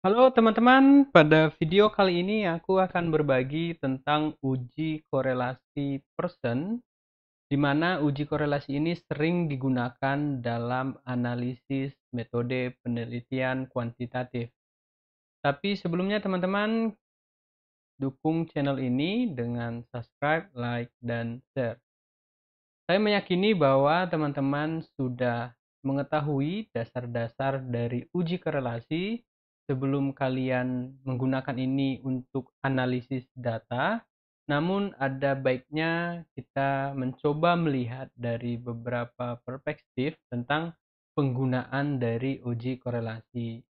Halo teman-teman, pada video kali ini aku akan berbagi tentang uji korelasi person, di mana uji korelasi ini sering digunakan dalam analisis metode penelitian kuantitatif. Tapi sebelumnya teman-teman, dukung channel ini dengan subscribe, like, dan share. Saya meyakini bahwa teman-teman sudah mengetahui dasar-dasar dari uji korelasi sebelum kalian menggunakan ini untuk analisis data. Namun ada baiknya kita mencoba melihat dari beberapa perspektif tentang penggunaan dari uji korelasi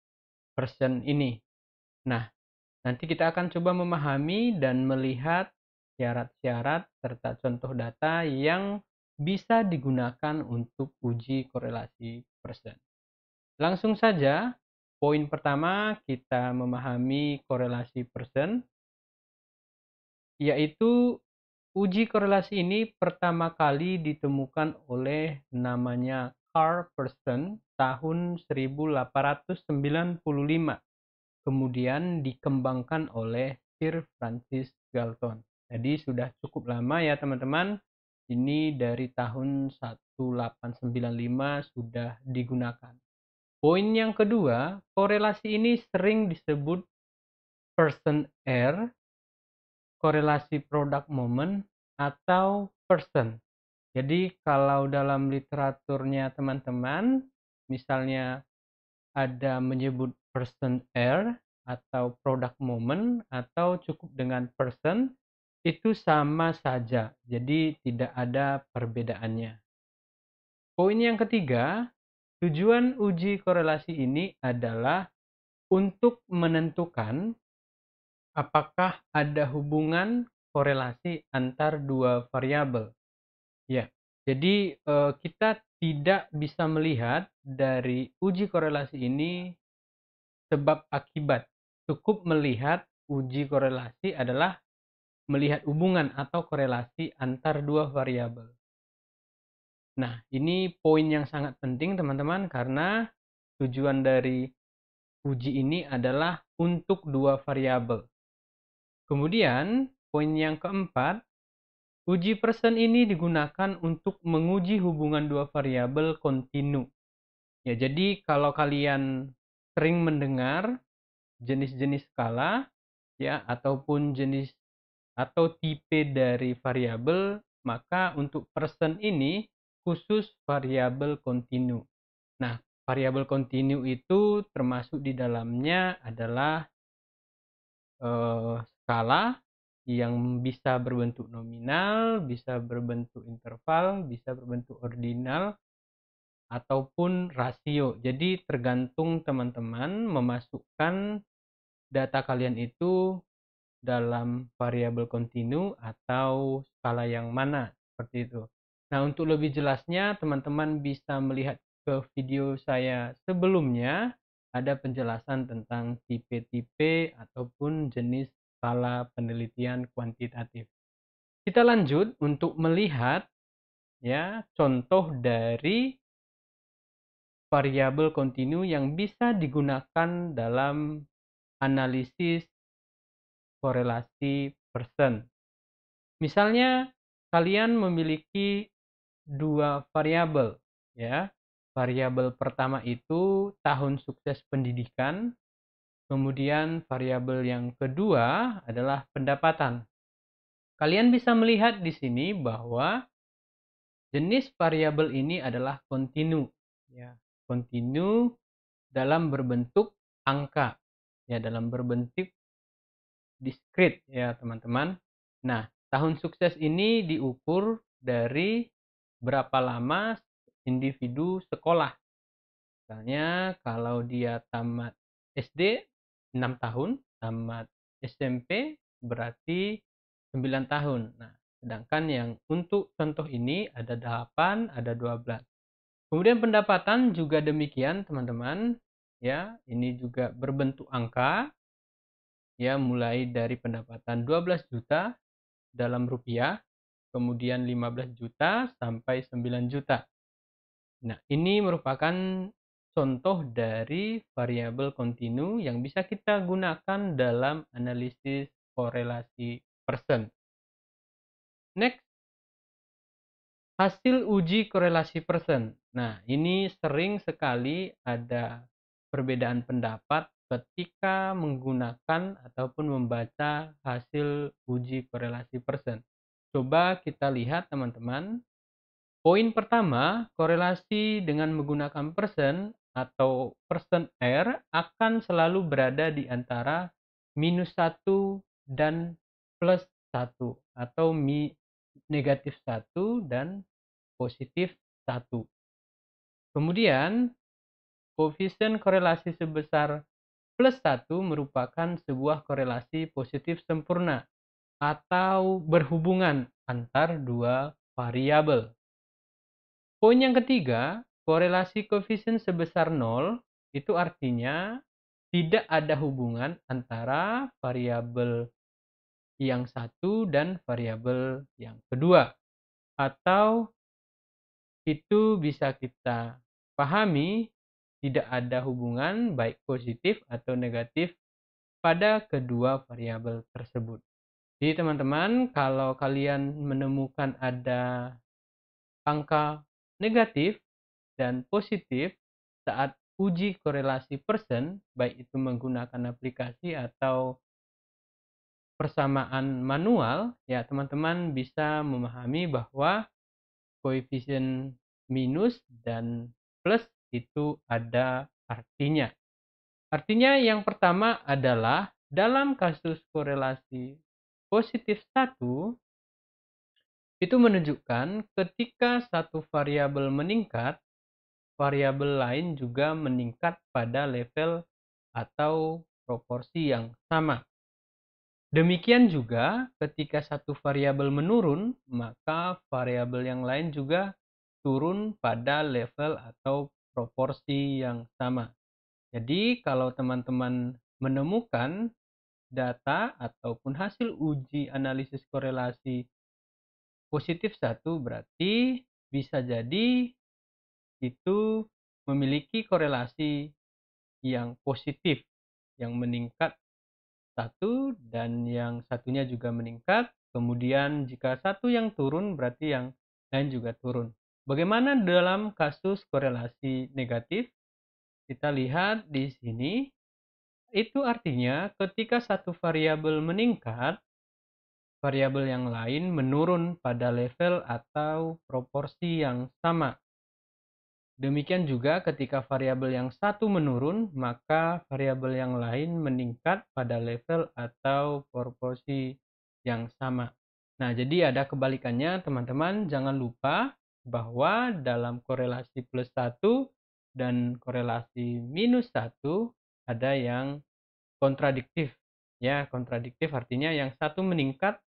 person ini. Nah, nanti kita akan coba memahami dan melihat syarat-syarat serta contoh data yang bisa digunakan untuk uji korelasi person. Langsung saja, poin pertama kita memahami korelasi person, yaitu uji korelasi ini pertama kali ditemukan oleh namanya Carl Person tahun 1895. Kemudian dikembangkan oleh Sir Francis Galton. Jadi sudah cukup lama ya teman-teman. Ini dari tahun 1895 sudah digunakan. Poin yang kedua, korelasi ini sering disebut person error, korelasi product moment, atau person. Jadi kalau dalam literaturnya teman-teman, misalnya ada menyebut person error atau product moment atau cukup dengan person, itu sama saja. Jadi tidak ada perbedaannya. Poin yang ketiga, tujuan uji korelasi ini adalah untuk menentukan apakah ada hubungan korelasi antar dua variabel. Ya, jadi kita tidak bisa melihat dari uji korelasi ini sebab akibat. Cukup melihat uji korelasi adalah melihat hubungan atau korelasi antar dua variabel. Nah, ini poin yang sangat penting teman-teman karena tujuan dari uji ini adalah untuk dua variabel. Kemudian, poin yang keempat, uji person ini digunakan untuk menguji hubungan dua variabel kontinu. Ya, jadi kalau kalian sering mendengar jenis-jenis skala ya ataupun jenis atau tipe dari variabel, maka untuk person ini khusus variabel kontinu. Nah, variabel kontinu itu termasuk di dalamnya adalah skala yang bisa berbentuk nominal, bisa berbentuk interval, bisa berbentuk ordinal, ataupun rasio. Jadi tergantung teman-teman memasukkan data kalian itu dalam variabel kontinu atau skala yang mana, seperti itu. Nah, untuk lebih jelasnya teman-teman bisa melihat ke video saya sebelumnya, ada penjelasan tentang tipe-tipe ataupun jenis skala penelitian kuantitatif. Kita lanjut untuk melihat ya contoh dari variabel kontinu yang bisa digunakan dalam analisis korelasi person. Misalnya kalian memiliki dua variabel ya. Variabel pertama itu tahun sukses pendidikan, kemudian variabel yang kedua adalah pendapatan. Kalian bisa melihat di sini bahwa jenis variabel ini adalah kontinu ya. Kontinu dalam berbentuk angka ya, dalam berbentuk diskrit ya teman-teman. Nah, tahun sukses ini diukur dari berapa lama individu sekolah. Misalnya kalau dia tamat SD 6 tahun, tamat SMP berarti 9 tahun. Nah, sedangkan yang untuk contoh ini ada 8, ada 12. Kemudian pendapatan juga demikian teman-teman. Ya, ini juga berbentuk angka ya, mulai dari pendapatan 12 juta dalam rupiah, kemudian 15 juta sampai 9 juta. Nah, ini merupakan contoh dari variabel kontinu yang bisa kita gunakan dalam analisis korelasi person. Next, hasil uji korelasi person. Nah, ini sering sekali ada perbedaan pendapat ketika menggunakan ataupun membaca hasil uji korelasi person. Coba kita lihat teman-teman. Poin pertama, korelasi dengan menggunakan person atau person R akan selalu berada di antara -1 dan +1 atau -1 dan +1. Kemudian, koefisien korelasi sebesar +1 merupakan sebuah korelasi positif sempurna atau berhubungan antar dua variabel. Poin yang ketiga, korelasi koefisien sebesar 0 itu artinya tidak ada hubungan antara variabel yang satu dan variabel yang kedua. Atau itu bisa kita pahami tidak ada hubungan baik positif atau negatif pada kedua variabel tersebut. Jadi teman-teman, kalau kalian menemukan ada angka negatif dan positif saat uji korelasi person, baik itu menggunakan aplikasi atau persamaan manual, ya teman-teman bisa memahami bahwa koefisien minus dan plus itu ada artinya. Artinya yang pertama adalah dalam kasus korelasi positif satu, itu menunjukkan ketika satu variabel meningkat, variabel lain juga meningkat pada level atau proporsi yang sama. Demikian juga ketika satu variabel menurun, maka variabel yang lain juga turun pada level atau proporsi yang sama. Jadi kalau teman-teman menemukan data ataupun hasil uji analisis korelasi positif satu, berarti bisa jadi itu memiliki korelasi yang positif, yang meningkat satu dan yang satunya juga meningkat. Kemudian jika satu yang turun berarti yang lain juga turun. Bagaimana dalam kasus korelasi negatif? Kita lihat di sini, itu artinya ketika satu variabel meningkat, variabel yang lain menurun pada level atau proporsi yang sama. Demikian juga ketika variabel yang satu menurun, maka variabel yang lain meningkat pada level atau proporsi yang sama. Nah, jadi ada kebalikannya teman-teman. Jangan lupa bahwa dalam korelasi plus satu dan korelasi minus satu ada yang kontradiktif. Ya, kontradiktif artinya yang satu meningkat,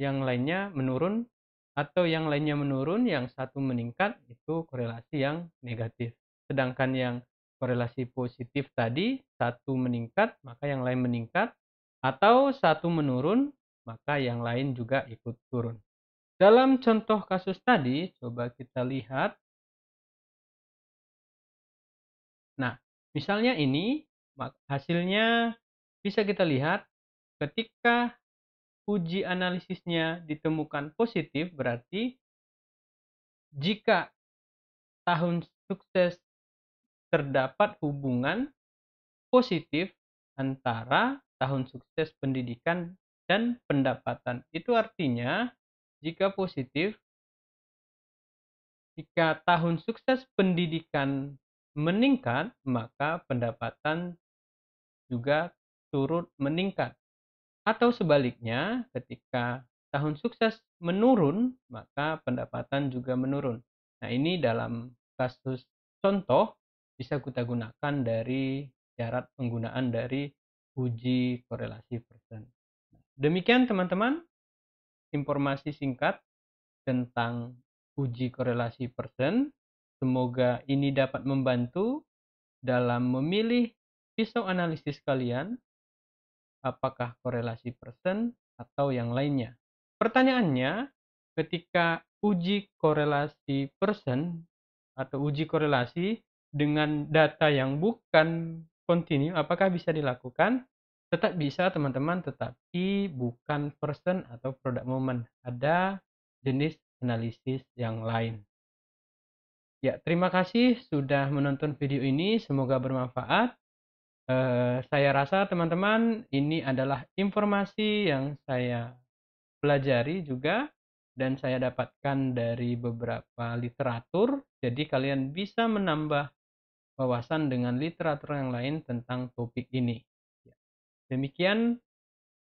yang lainnya menurun, atau yang lainnya menurun, yang satu meningkat, itu korelasi yang negatif. Sedangkan yang korelasi positif tadi, satu meningkat, maka yang lain meningkat, atau satu menurun, maka yang lain juga ikut turun. Dalam contoh kasus tadi, coba kita lihat. Nah, misalnya ini, hasilnya bisa kita lihat ketika uji analisisnya ditemukan positif, berarti jika tahun sukses terdapat hubungan positif antara tahun sukses pendidikan dan pendapatan. Itu artinya jika positif, jika tahun sukses pendidikan meningkat, maka pendapatan juga turut meningkat. Atau sebaliknya, ketika tahun sukses menurun, maka pendapatan juga menurun. Nah, ini dalam kasus contoh bisa kita gunakan dari syarat penggunaan dari uji korelasi person. Demikian teman-teman, informasi singkat tentang uji korelasi person. Semoga ini dapat membantu dalam memilih pisau analisis kalian, apakah korelasi person atau yang lainnya. Pertanyaannya, ketika uji korelasi person atau uji korelasi dengan data yang bukan kontinu, apakah bisa dilakukan? Tetap bisa teman-teman, tetapi bukan person atau product moment. Ada jenis analisis yang lain. Ya, terima kasih sudah menonton video ini, semoga bermanfaat. Saya rasa teman-teman ini adalah informasi yang saya pelajari juga dan saya dapatkan dari beberapa literatur, jadi kalian bisa menambah wawasan dengan literatur yang lain tentang topik ini. Ya, demikian,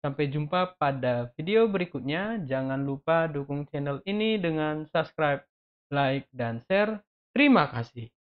sampai jumpa pada video berikutnya. Jangan lupa dukung channel ini dengan subscribe, like, dan share. Terima kasih.